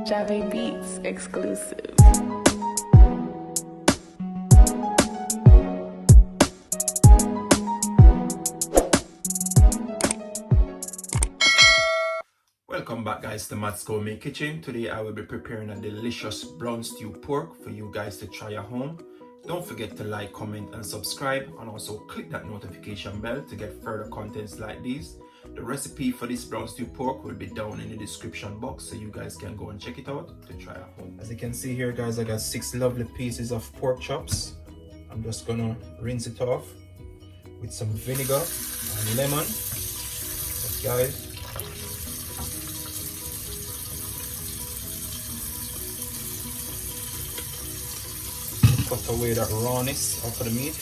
Jave Beats exclusive. Welcome back guys to Matt Gourmet Kitchen. Today I will be preparing a delicious brown stew pork for you guys to try at home. Don't forget to like, comment and subscribe, and also click that notification bell to get further contents like these. The recipe for this brown stew pork will be down in the description box, so you guys can go and check it out to try at home. As you can see here guys, I got 6 lovely pieces of pork chops. I'm just gonna rinse it off with some vinegar and lemon. Yes, guys. Cut away that rawness off of the meat.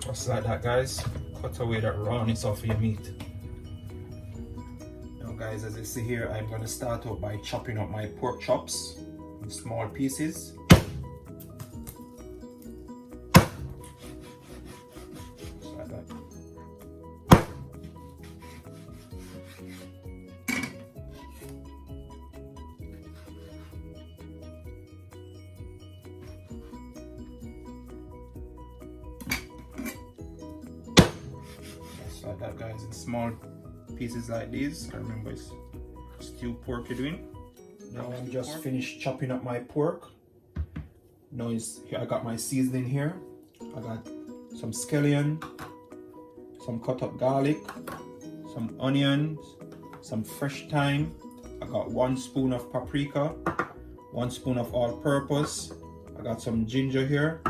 Just like that guys, cut away that rawness off of your meat. Now guys, as you see here, I'm going to start out by chopping up my pork chops in small pieces. Just like that. Just like that guys, in small pieces like these. I remember it's stew pork you're doing. Now I'm just finished chopping up my pork. Now here I got my seasoning here. I got some scallion, some cut up garlic, some onions, some fresh thyme. I got 1 spoon of paprika, 1 spoon of all-purpose. I got some ginger here.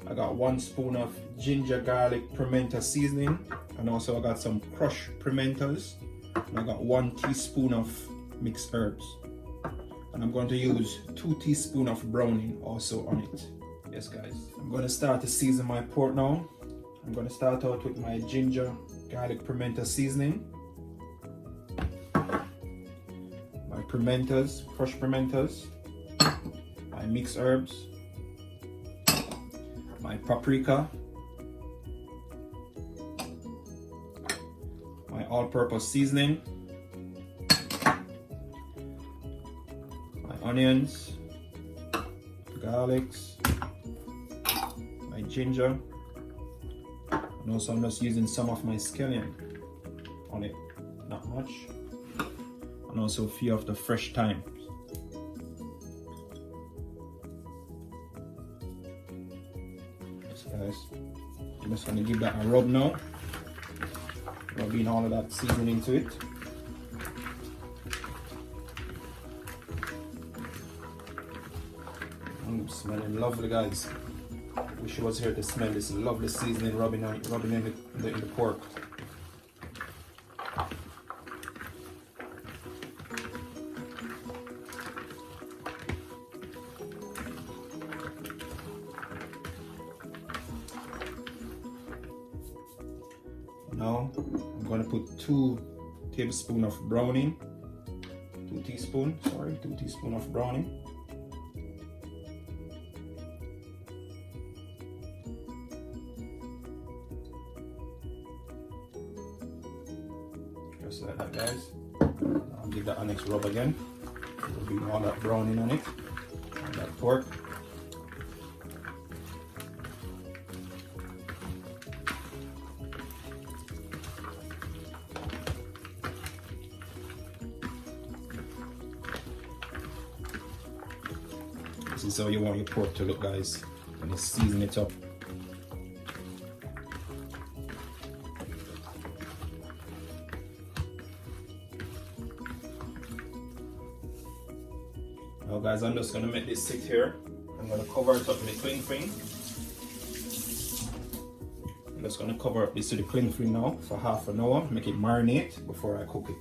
I got 1 spoon of ginger garlic pimento seasoning, and also I got some crushed pimentos, and I got 1 teaspoon of mixed herbs, and I'm going to use 2 teaspoons of browning also on it. Yes guys, I'm going to start to season my pork now. I'm going to start out with my ginger garlic pimento seasoning, my pimentos, crushed pimentos, my mixed herbs, my paprika, my all-purpose seasoning, my onions, garlics, my ginger, and also I'm just using some of my scallion on it, not much, and also a few of the fresh thyme. Guys, I'm just going to give that a rub now, rubbing all of that seasoning into it. Smelling lovely guys. Wish I was here to smell this lovely seasoning rubbing in the pork. Now I'm going to put 2 tablespoons of browning, 2 teaspoons of browning. Just like that guys. I'll give that a next rub again. Rubbing all that browning on it, on that pork. This is how you want your pork to look guys, when you season it up. Now guys, I'm just going to make this sit here. I'm going to cover it up with the cling film. I'm just going to cover up this with the cling film now for half an hour, make it marinate before I cook it.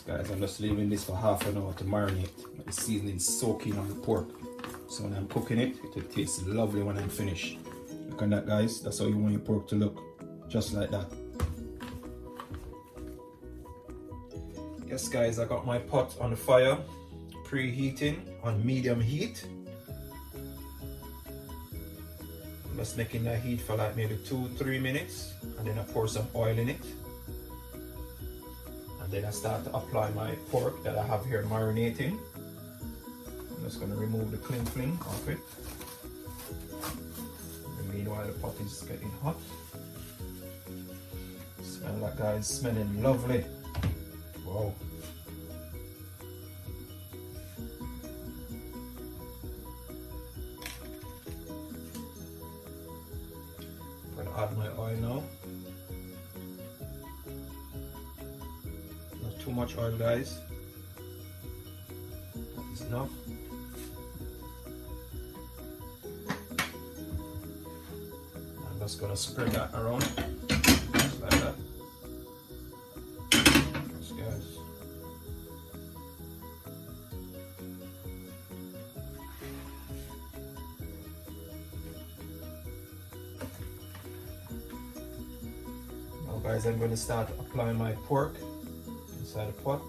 Guys, I'm just leaving this for half an hour to marinate. Let the seasoning soak in on the pork. So when I'm cooking it, it will taste lovely when I'm finished. Look at that, guys. That's how you want your pork to look. Just like that. Yes, guys, I got my pot on the fire, preheating on medium heat. I'm just making that heat for like maybe 2-3 minutes, and then I pour some oil in it. Then I start to apply my pork that I have here marinating. I'm just going to remove the cling film off it. And meanwhile, the pot is getting hot. Smell that, guys, smelling lovely. Wow. I'm going to add my oil now. Too much oil, guys. That is enough. I'm just gonna spread that around, just like that. Yes, guys. Now, guys, I'm gonna start applying my pork inside the pot.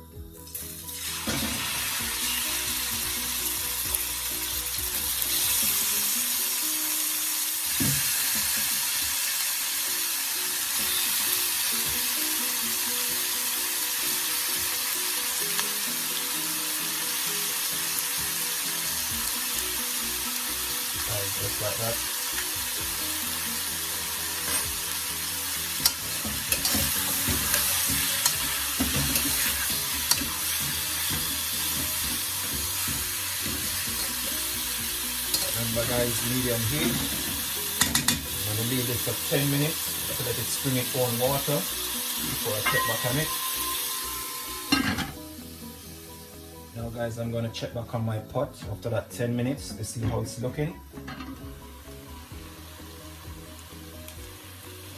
Just like that. Remember, guys, medium heat. I'm going to leave this for 10 minutes to let it spring its own water before I check back on it. Now, guys, I'm going to check back on my pot after that 10 minutes to see how it's looking.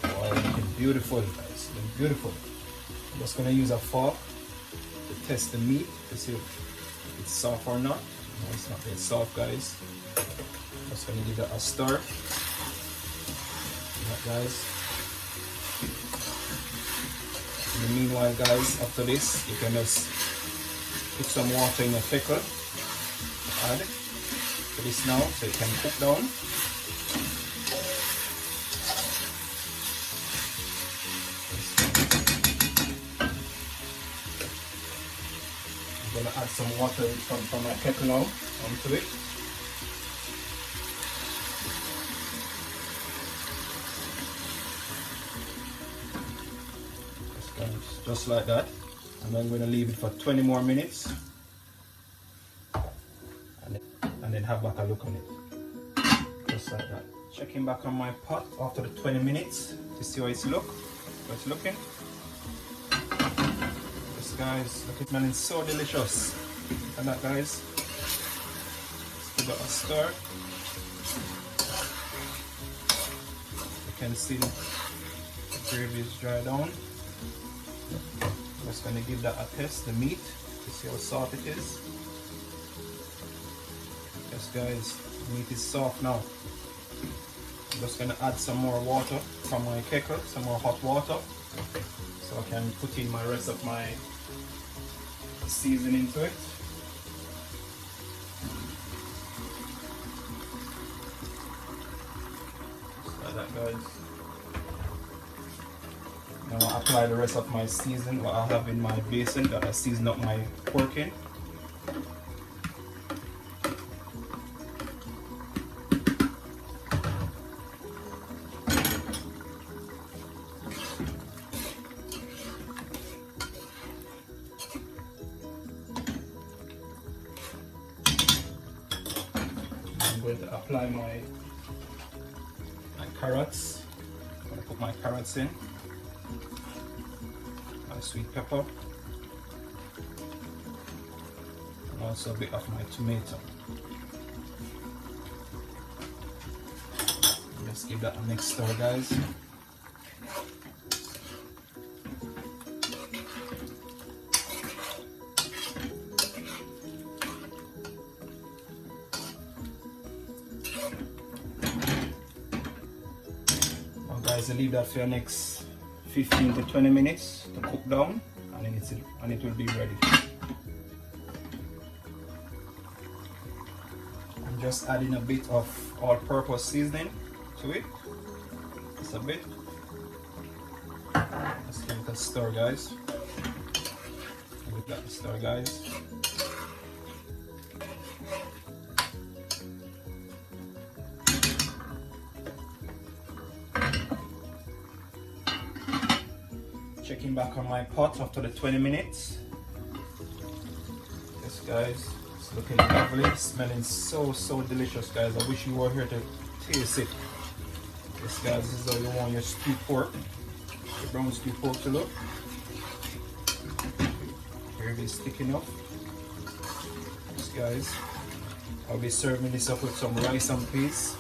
Wow, looking beautiful, guys, looking beautiful. I'm just going to use a fork to test the meat to see if it's soft or not. No, it's not very soft, guys. Just going to give that a stir. That, guys. In the meanwhile, guys, after this, you can just put some water in your pickle. Add to this now so it can cook down. I'm going to add some water from my kettle now onto it. Just like that. And I'm going to leave it for 20 more minutes. And then have back a look on it. Just like that. Checking back on my pot after the 20 minutes to see how it's looking. This, guys, look, it's smelling so delicious. Look at that, guys. Let's give it a stir. You can see the gravy is dry down. I'm just going to give that a test, the meat, to see how soft it is. Yes, guys, the meat is soft now. I'm just going to add some more water from my kettle, some more hot water, so I can put in my rest of my seasoning to it. Just like that, guys. Now I apply the rest of my seasoning what I have in my basin that I season up my pork in. I'm going to apply my carrots. I'm going to put my carrots in. Sweet pepper, and also a bit of my tomato. Let's give that a next stir, guys. Guys, leave that for the next 15 to 20 minutes to cook down, and then it will be ready. I'm just adding a bit of all-purpose seasoning to it. Just a bit. Let's give it a stir, guys. Give it a stir, guys. Checking back on my pot after the 20 minutes. Yes, guys, it's looking lovely, smelling so delicious, guys. I wish you were here to taste it. Yes, guys, this is how you want your stewed pork, your brown stewed pork to look. Here it is sticking up. Yes, guys, I'll be serving this up with some rice and peas.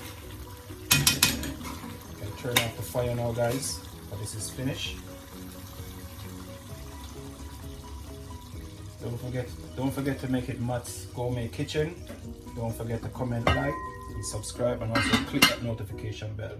I'll turn off the fire now, guys, but this is finished. Don't forget to make it Matt Gourmet Kitchen. Don't forget to comment, like, and subscribe, and also click that notification bell.